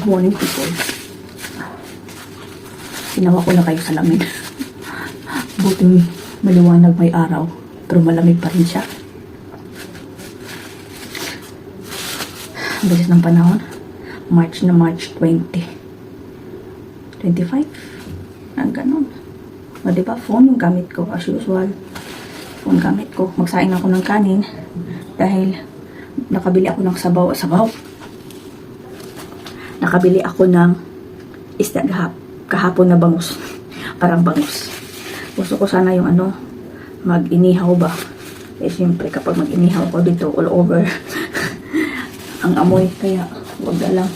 morning people. Ginawa ko na kayo salamin. Buti maliwanag may araw, pero malamig pa rin siya. Bilis ng panahon. March 20. 25. Ang ganun. O diba, phone yung gamit ko as usual. Phone gamit ko. Magsaing ako ng kanin dahil nakabili ako ng sabaw. Nakabili ako ng isda kahapon na bangus. Parang bangus. Gusto ko sana yung mag-inihaw ba. Eh siyempre kapag mag-inihaw ko dito all over ang amoy. Kaya wag na lang.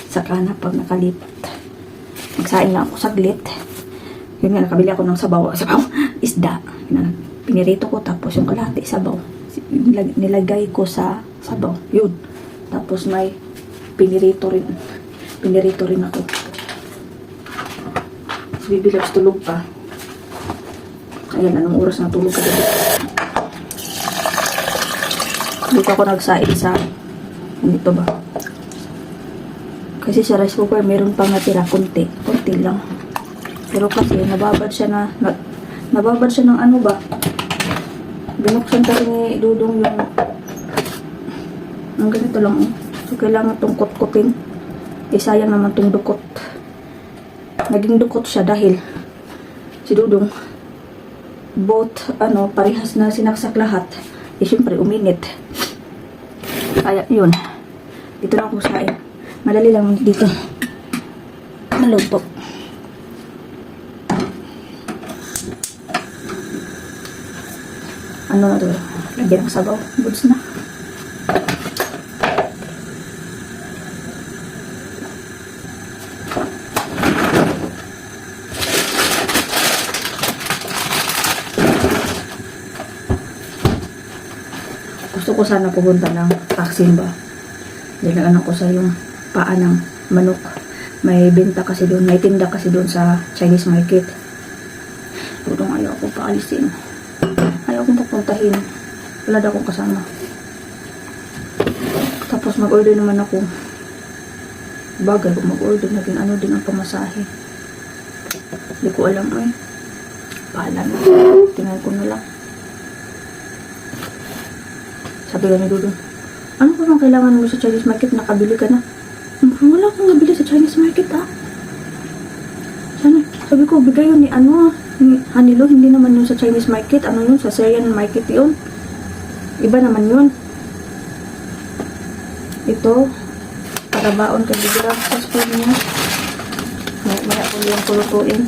Saka na pag nakalipat. Magsaing lang ako saglit. Yun nga, nakabili ako ng sabaw, isda. Pinirito ko, tapos yung kalahati, sabaw. Nilagay ko sa sabaw. Yun. Tapos may pinirito rin. Pinirito rin ako. Si Bibi Loves tulog pa. Ayan, anong oras na tulog ka dito? Dito ako nagsaing sa dito ba? Kasi sa rice cooker, meron pang natira. Kunti lang. Pero kasi nababad siya ng ano ba? Binuksan pa rin ni Dudong yung ang ganito lang. So kailangan itong kot-kotin. Eh sayang naman itong dukot. Naging dukot siya dahil si Dudong both parehas na sinaksak lahat. Eh syempre uminit. Kaya yun. Dito lang ako saing. Madali lang dito. Malutog. Ano na ito? Lagyan ng sabaw. Goods na. Gusto ko sana pupunta ng Taksim ba. Dilagan ako sa yung paa ng manok. May benta kasi doon. May tinda kasi doon sa Chinese market. Tutong ayaw ako paalisin. Ayaw akong papuntahin. Wala na akong kasama. Tapos mag-order naman ako. Bagay kung mag-order na din ang pamasahe. Hindi ko alam eh. Pahala na. Tingnan ko na lang. Sabi lang ni Dudong, ano pa bang kailangan mo sa Chinese market? Nakabili ka na. Wala akong nabili sa Chinese market Sana. Sabi ko, bigay yun ni Hanilo, hindi naman yun sa Chinese market. Ano yun? Sa Syrian market yun. Iba naman yun. Ito, para baon ka bigla sa school niya. Maya ko yung kulutuin.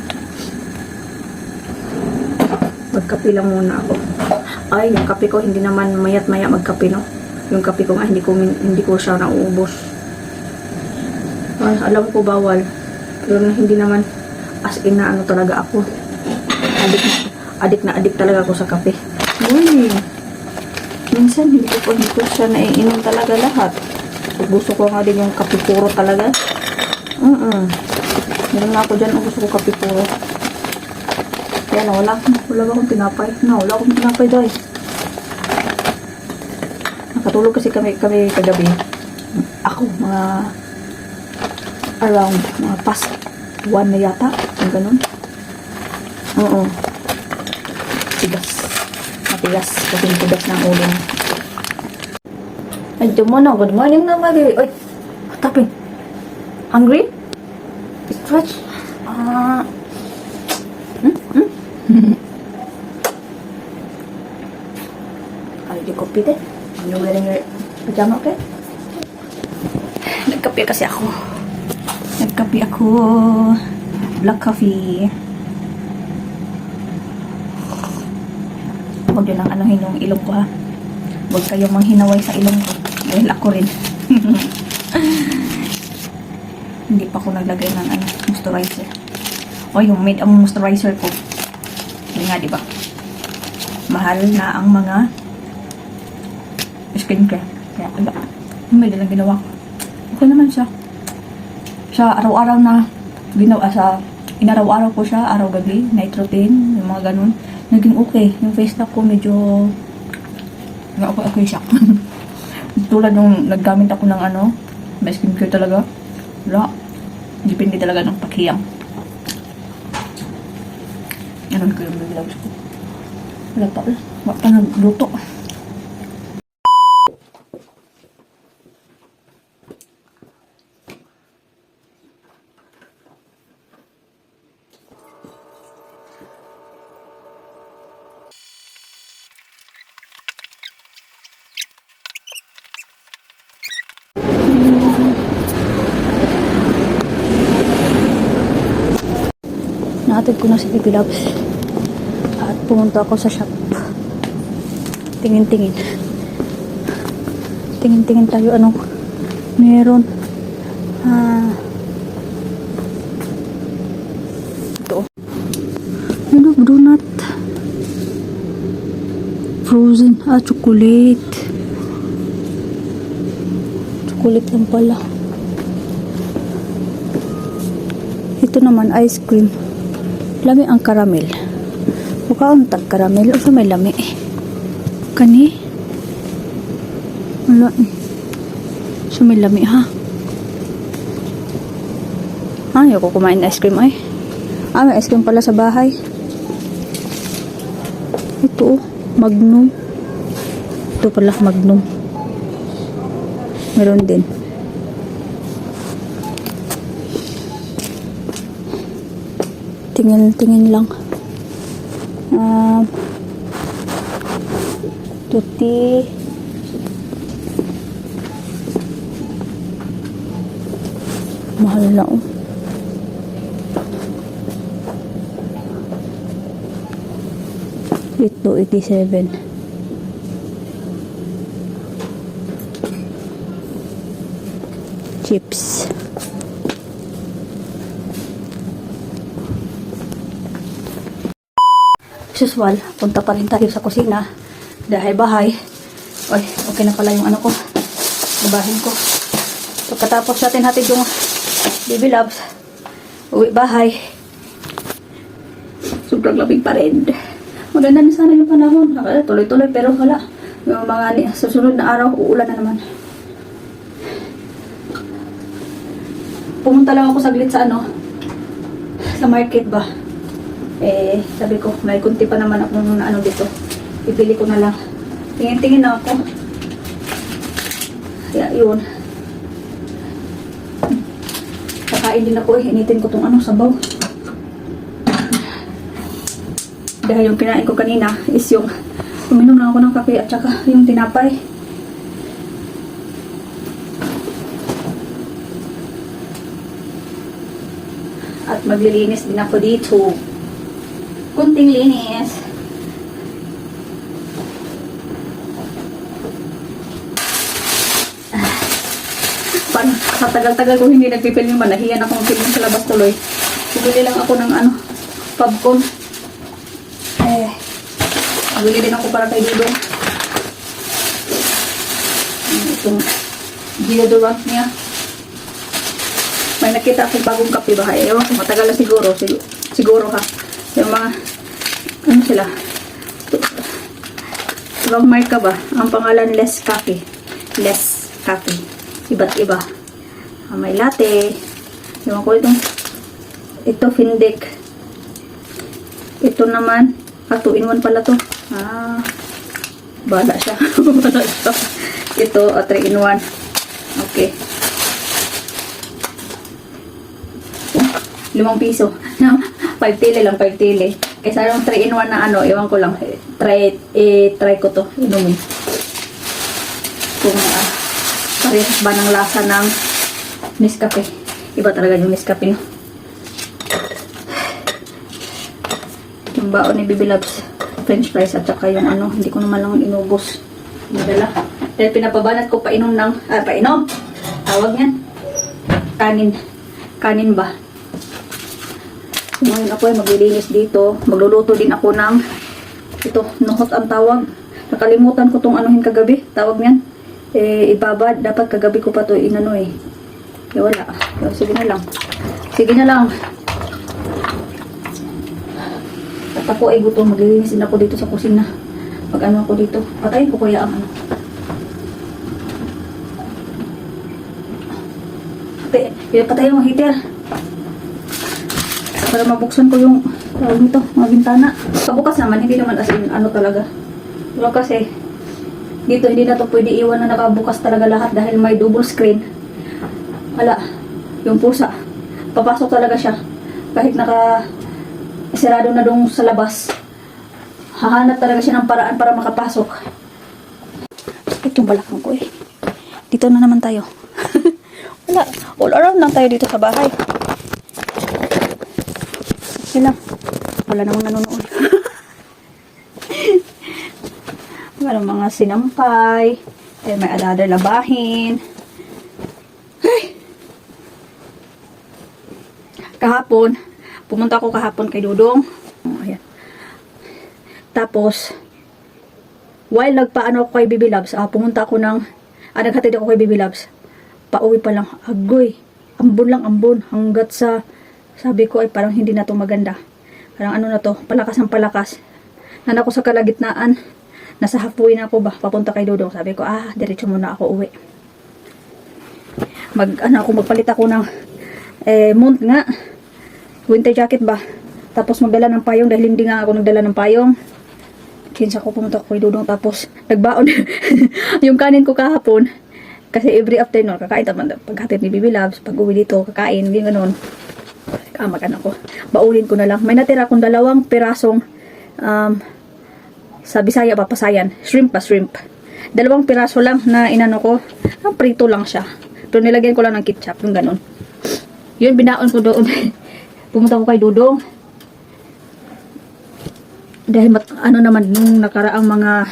Magkape lang muna ako. Ay, yung kape ko, hindi naman mayat-maya magkape, no? Yung kape ko nga, hindi ko siya nauubos. Ay, alam ko bawal. Pero hindi naman as in na talaga ako. Adik talaga ako sa kape. Uy, minsan hindi ko siya naiinom talaga lahat. Gusto ko nga din yung kape puro talaga. Meron nga ako dyan, gusto ko kape puro. Kaya na, wala akong tinapay. Wala akong tinapay guys. Nakatulog kasi kami kagabi. Ako, around past 1 na yata. Yung ganun. Oo. Tigas. Matigas. Kasi tigas ng ulo. Ay, Jumono. Good morning na, Mali. Ay, tapin. Hungry? Stretch? Are you coffee then? Are you wearing your pajama, okay? Nagkape kasi ako. Black coffee. Huwag nyo lang anuhin yung ilong ko ha. Huwag kayong manghinaway sa ilong ko. Dahil ako rin. Hindi pa ako naglagay ng moisturizer. O yung made ang moisturizer ko. Hindi nga diba? Mahal na ang mga skincare. Kaya may dalang ginawa ko. Okay naman siya. Sa araw-araw na inaraw-araw ko siya, araw-gabi, night routine, yung mga ganun. Naging okay. Yung face na ko medyo okay siya. Tulad nung naggamit ako ng may skincare talaga. Wala. Depende talaga ng paghiyang. Ganun ko yung bibilabs ko. Wala pa. Wala pa nagluto. Naatid ko na si Baby Loves. At pumunta ako sa shop. Tingin-tingin. Tingin-tingin tayo anong meron. Ito. Ano, donut. Frozen. Chocolate. Chocolate lang pala. Ito naman, ice cream. Lami ang caramel. Mukhang tag caramel. O sa may lami. Kani? Wala eh. Sa may lami ha. Ayoko kumain ng ice cream ay. May ice cream pala sa bahay. Ito Magnum. Ito pala Magnum. Meron din. Tingin lang. Tuti. Mahal na oh. Ito 87. Chips. Usual, punta pa rin tayo sa kusina dahil bahay. Oy, okay na pala yung ano ko, babahin ko. Pagkatapos natin hatid yung Baby Loves, uwi bahay. Sobrang lamig pa rin. Maganda na sana yung panahon, tuloy-tuloy, pero wala. Yung mga susunod na araw, uulan na naman. Pumunta lang ako saglit sa sa market ba. Sabi ko, may kunti pa naman akong dito. Ipili ko na lang. Tingin-tingin na ako. Kaya, yun. Kakain din ako Initin ko tong sabaw. Dahil yung kinain ko kanina is yung uminom lang ako ng kape at saka yung tinapay. At maglilinis din ako dito. Kunting linis. Sa tagal-tagal ko hindi nagpipilm yung manahiyan akong film sa labas tuloy. Bumili lang ako ng popcorn. Bumili din ako para kay Dudong. Itong deodorant niya. May nakita akong bagong kape ba? Ewan ko, matagal na siguro. Siguro ha. Yung mga, sila? Ibang marka ba? Ang pangalan, Less Coffee. Less Coffee. Iba't iba. May latte. Ewan ko ito Findek. Ito naman, 2-in-1 pala to. Bala siya. Bala siya. Ito, 3-in-1. Okay. 5 piso. 5 tele lang, 5 tele. Kaysa yung 3-in-1 na ewan ko lang. Try ko to. Inumin. Kung parehas ba ng lasa ng Nescafe. Iba talaga yung Nescafe, no? Yung baon ni Baby Loves. French fries at saka yung hindi ko naman lang inubos. Madala. Dahil pinapabanat ko painom ng, painom! Tawag yan. Kanin ba? Ngayon ako ay maglilinis dito. Magluluto din ako ng nuhot ang tawag. Nakalimutan ko tong kagabi. Tawag niyan. Ibabad. Dapat kagabi ko pa to Kaya wala. Sige na lang. Sige na lang. At ako ay gutom. Maglilinis din ako dito sa kusina. Pag ako dito. Patayin ko kaya ang Patayin mo heater. Para mabuksan ko yung tawag nito, mga bintana. Pabukas naman, hindi naman as in ano talaga. Pero kasi, dito hindi na to pwede iwan na nakabukas talaga lahat dahil may double screen. Wala, yung pusa. Papasok talaga siya. Kahit sirado na dong sa labas. Hahanap talaga siya ng paraan para makapasok. Sakit yung balakang ko eh. Dito na naman tayo. Wala, all around lang tayo dito sa bahay. Yun lang. Wala namang nanonood. Walang mga sinampay. Eh, may adada labahin. Ay! Kahapon, pumunta ako kahapon kay Dudong. Oh, ayan. Tapos, while nagpaano ako kay Baby Loves, pumunta ako naghatid ako kay Baby Loves. Pauwi pa lang, agoy. Ambon lang, ambon. Hanggat sa, sabi ko ay parang hindi na to maganda. Parang ano na to, palakas ang palakas. Nana ko sa kalagitnaan. Nasa halfway na ako ba, papunta kay Dudong. Sabi ko, diretso muna ako uwi. Magpalit ako ng month nga. Winter jacket ba. Tapos magdala ng payong dahil hindi nga ako nagdala ng payong. Kinsa ko pumunta ko kay Dudong. Tapos nagbaon yung kanin ko kahapon. Kasi every afternoon, kakain naman. Paghatid ni Baby Loves, pag uwi dito, kakain, yung ganun. Kamagan ako. Baulin ko na lang. May natira akong 2 pirasong sa Bisaya pa, Pasayan. Shrimp pa, shrimp. 2 piraso lang na inano ko. Prito lang siya. Doon nilagyan ko lang ng ketchup, yung ganun. Yun, binaon ko doon. Pumunta ko kay Dudong. Dahil naman, nung nakaraang mga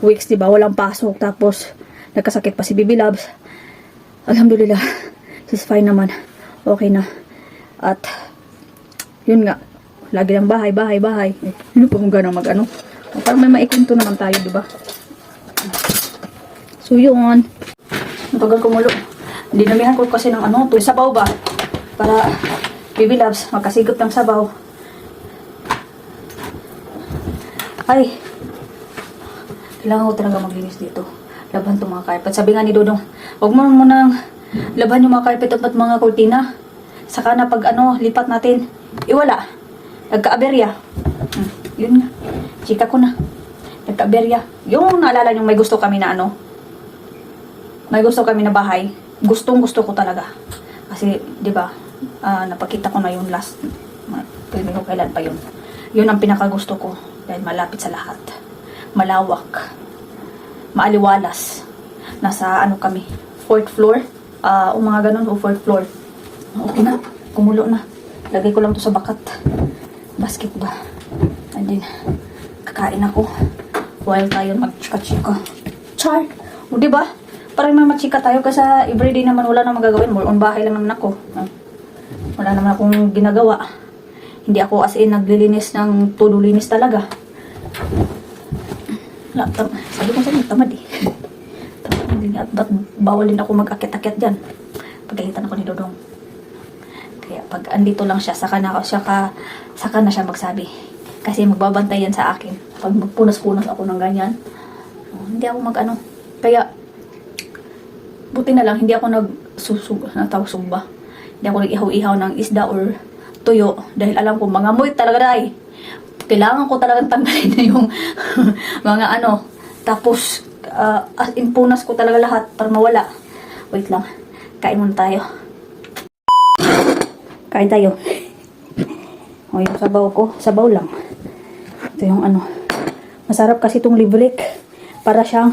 weeks, diba, walang pasok. Tapos, nagkasakit pa si Baby Loves. Alhamdulillah, she's fine naman. Okay na. At, yun nga, lagi ng bahay. Ano pa kung gano'ng mag-ano? Parang may maikwento naman tayo, diba? So, yun. Matagal kumulo. Dinamihan ko kasi ng sabaw ba? Para, Baby Loves, magkasigop ng sabaw. Ay, kailangan ko talaga maglinis dito. Laban itong mga carpet. Sabi nga ni Dudong, huwag mo munang laban yung mga carpet at mga kurtina. Saka na pag lipat natin, iwala. Nagka-aberya. Yun nga. Chika ko na. Nagka-aberya. Yung naalala nyo, may gusto kami na may gusto kami na bahay. Gustong gusto ko talaga. Kasi, di ba, napakita ko na yung last. Pwede ko kailan pa yun. Yun ang pinakagusto ko. Dahil malapit sa lahat. Malawak. Maaliwalas. Nasa kami. 4th floor. Mga ganun o 4th floor. Okay na. Kumulo na. Lagay ko lang to sa bakat. Basket ba? And then, kakain ako. While tayo mag-chika-chika. Char! O diba? Parang may machika tayo kasi everyday naman wala na magagawin. More on bahay lang naman ako. Wala naman akong ginagawa. Hindi ako as in naglilinis ng todo linis talaga. Sabi ko sa'yo, tamad eh. Tamad din. At bawal din ako mag-akit-akit dyan. Pagalitan ako ni Dudong. Kaya pag andito lang siya, saka na siya magsabi. Kasi magbabantay yan sa akin. Pag magpunas-punas ako ng ganyan, hindi ako Kaya, buti na lang, hindi ako nagsusugba. Hindi ako nag-ihaw-ihaw ng isda or tuyo. Dahil alam ko, mga moy talaga dahil. Kailangan ko talagang tanggalin na yung mga Tapos, punas ko talaga lahat para mawala. Wait lang. Kain muna tayo. Kain tayo. O, yung sabaw ko. Sabaw lang. Ito yung Masarap kasi itong librek. Para siyang,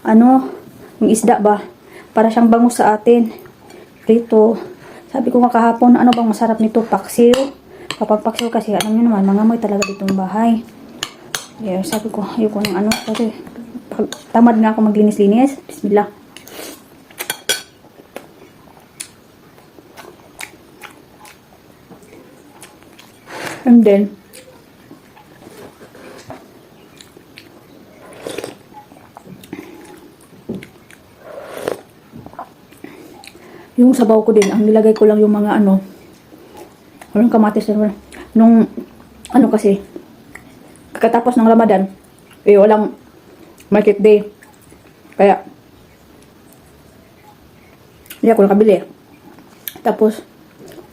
yung isda ba? Para siyang bangus sa atin. Prito. Sabi ko nga kahapon, ano bang masarap nito? Paksiw. Kapag paksiw kasi, alam nyo naman, mga moy talaga ditong bahay. Yeah, sabi ko, ayoko ng kasi tamad na ako maglinis-linis. Bismillah. And then, yung sabaw ko din, ang nilagay ko lang yung mga walang kamatis nung kasi kakatapos ng Ramadan walang market day kaya hindi ako nakabili tapos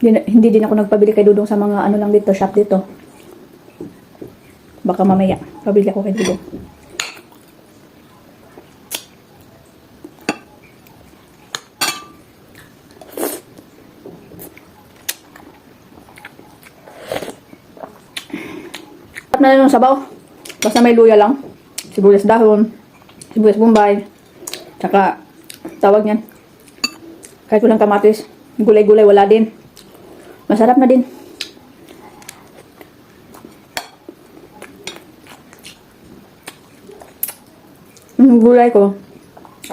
Hindi din ako nagpabili kay Dudong sa mga ano lang dito, shop dito. Baka mamaya, pabili ako kay Dudong. At na yung sabaw. Basta may luya lang. Sibuyas dahon. Sibuyas bombay. Tsaka, tawag niyan. Kahit walang kamatis. Gulay-gulay, wala din. Masarap na din. Yung gulay ko,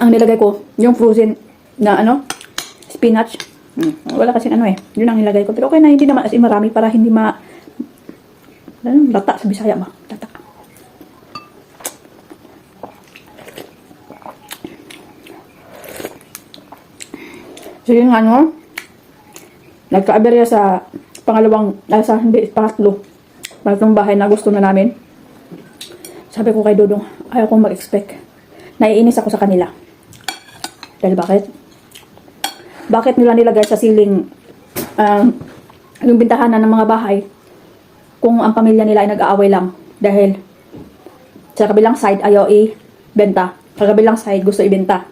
ang nilagay ko, yung frozen na ano, spinach. Wala kasing ano eh. Yun ang nilagay ko. Pero okay na, hindi naman as in marami para hindi lata sa Bisaya ba? Lata. So yun nga no, nagka-aberya sa pangatlong bahay na gusto na namin. Sabi ko kay Dudong, ayaw kong mag-expect. Naiinis ako sa kanila. Dahil bakit? Bakit nila nilagay sa ceiling yung bintahanan ng mga bahay kung ang pamilya nila ay nag-aaway lang? Dahil sa kabilang side ayaw i-benta. Sa kabilang side gusto i-benta.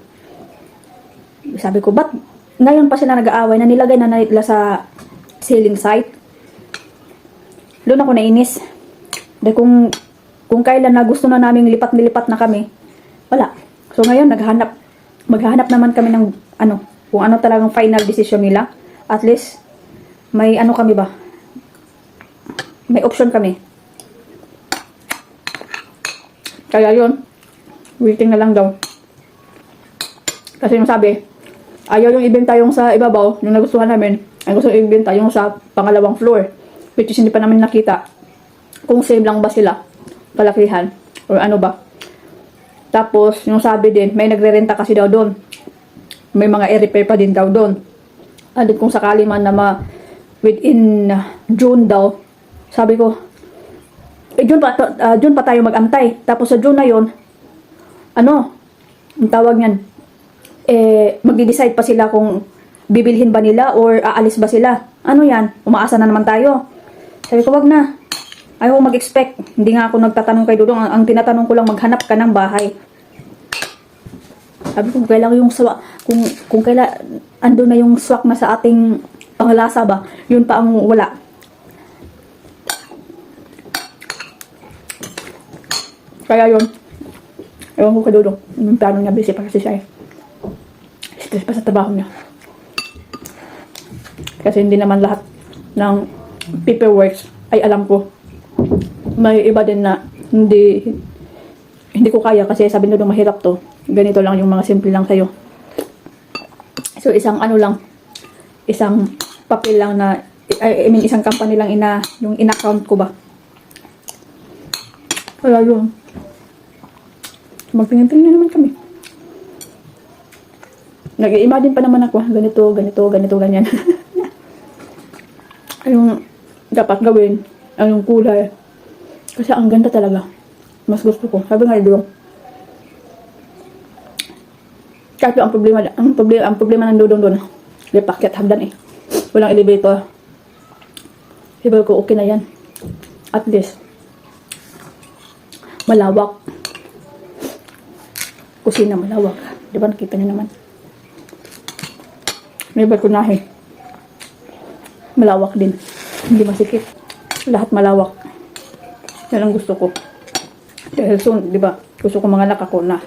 Sabi ko, ba't ngayon pa sila nag-aaway na nilagay na nila sa ceiling side? Doon ako nainis. Dahil kung kailan na gusto na namin lipat-nilipat na kami, wala. So ngayon, maghahanap naman kami ng kung ano talagang final decision nila. At least, may ano kami ba? May option kami. Kaya yun, waiting na lang daw. Kasi yung sabi, ayaw yung ibenta yung sa ibabaw, yung nagustuhan namin. Ay gusto yung ibenta yung sa pangalawang floor. Which is hindi pa namin nakita kung same lang ba sila kalakihan or ano ba. Tapos yung sabi din may nagre-renta kasi daw doon, may mga i-repair pa din daw doon. And kung sakali man na within June daw, sabi ko June pa tayo mag-antay. Tapos sa June na yon, ang tawag niyan, magdi-decide pa sila kung bibilhin ba nila or aalis ba sila. Ano yan, umaasa na naman tayo. Sabi ko, wag na. Ayaw ko mag-expect. Hindi nga ako nagtatanong kay Dudong. Ang tinatanong ko lang, maghanap ka ng bahay. Sabi ko, kailan yung swak, kung kailan ando na yung swak na sa ating pangalasa ba, yun pa ang wala. Kaya yun, ewan ko kay Dudong. Yung plano niya, busy pa kasi siya eh. Stress pa sa trabaho niya. Kasi hindi naman lahat ng paperworks ay alam ko. May iba din na hindi ko kaya kasi sabi nyo mahirap to. Ganito lang yung mga simple lang sa'yo. So isang isang papel lang na, isang company lang yung in-account ko ba. Kaya yun. Magtingin-tingin na naman kami. Nag-i-imagine pa naman ako, ganito, ganyan. Yung dapat gawin, yung kulay. Kasi ang ganda talaga. Mas gusto ko. Sabi nga doon. Kahit ang problema ng Dudong doon. May packet hagdan eh. Walang elevator. Sabi ko, okay na yan. At least, malawak. Kusina malawak. Di ba nakita niyo naman? May balkonahe. Malawak din. Hindi masikip. Lahat malawak. Yan ang gusto ko. Dahil soon, di ba? Gusto ko mga anak ako na,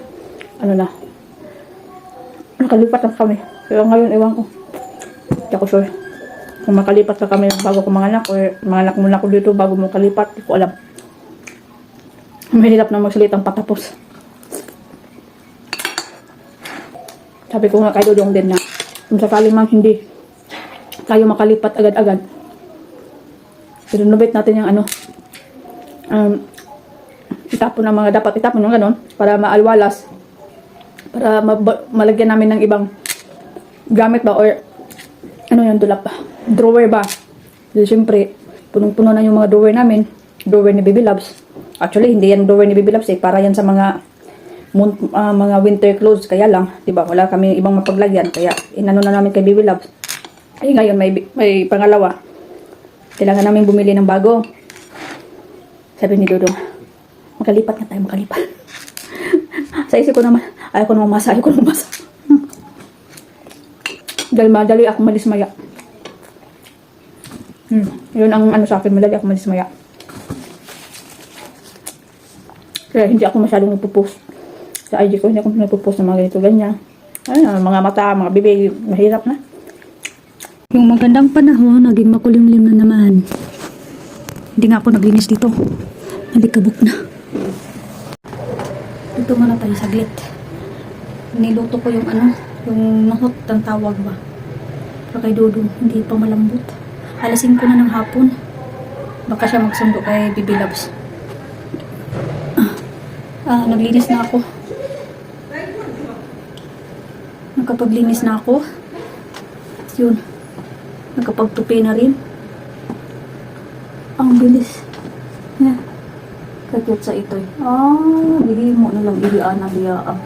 nakalipat na kami. Pero ngayon, ewan ko. Hindi ako sure. Kung makalipat na kami bago ko mga anak, o mga anak muna ko dito bago mo kalipat, hindi ko alam. Mahirap na magsalitang patapos. Sabi ko nga kay Dudong din na, kung sakali mang hindi tayo makalipat agad-agad, i-renovate natin yung itapon ng mga dapat itapon yung ganon para maalwalas, para malagyan namin ng ibang gamit ba or yung dulap ba, drawer ba. Kasi syempre punong-puno na yung mga drawer namin, drawer ni Baby Loves. Actually hindi yan drawer ni Baby Loves para yan sa mga winter clothes, kaya lang 'di ba wala kami ibang mapaglagyan kaya inano na namin kay Baby Loves. Eh, ngayon may pangalawa. Kailangan namin bumili ng bago. Sabi ni Dodong, makalipat na tayo, makalipat. Sa isip ko naman, ayaw ko namang masa. Dahil madali ako malismaya. Yun ang ano sa akin, madali ako malismaya. Kaya hindi ako masyadong nagpo-post. Sa IG ko, hindi ako nagpo-post ng mga ganito, ganyan. Ay, mga mata, mga bibig, mahirap na. Yung magandang panahon, naging makulimlim na naman. Hindi nga ako naglinis dito. Nalikabok na. Dito muna tayo saglit. Niluto ko yung ano, yung nahot ng tawag ba. Pero kay Dodong, hindi pa malambot. Alasin ko na ng hapon. Baka siya magsundo kay Bibi Labs. Naglinis na ako. Nakapaglinis na ako. Yun. Nakapagtupi na rin. Ang bilis. Yeah. Kakyat sa ito. Bili mo na lang. Iliaan na liyaang.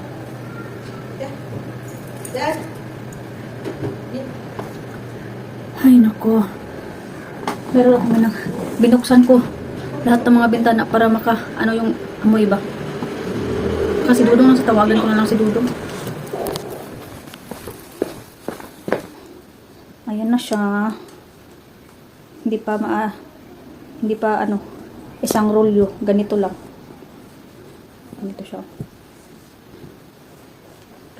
Ay, nako. Pero ako na binuksan ko lahat ng mga bintana para ano yung amoy ba. Kasi Dudong lang sa tawagan ko na lang si Dudong. Ayan na siya. Hindi pa ano, isang rolyo. Ganito lang. Ganito siya.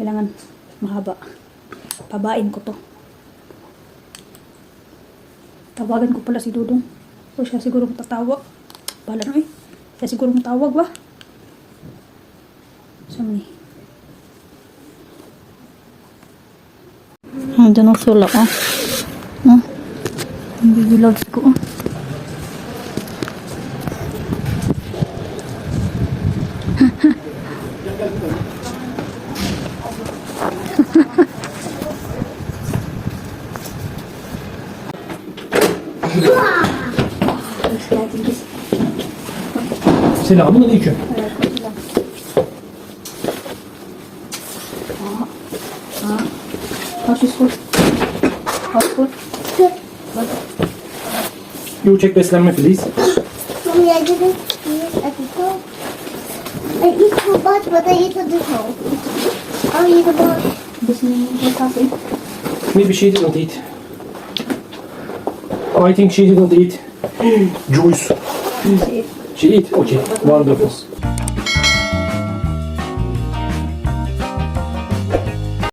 Kailangan mahaba. Pabain ko to. Tawagan ko pala si Dudong. O siya siguro matatawa. Bahala na eh. Siya siguro matawag ba? Saan ni? Diyan ang sulak ah. Ang bibilogs ko ah. Selamun aleyküm. How's your school? How's school? You check beslenme please. Mommy, I didn't eat at the top. I eat so much, but I eat at the top. I'll eat about. Maybe she didn't eat. I think she didn't eat. Juice. She eat? Okay, wonderful.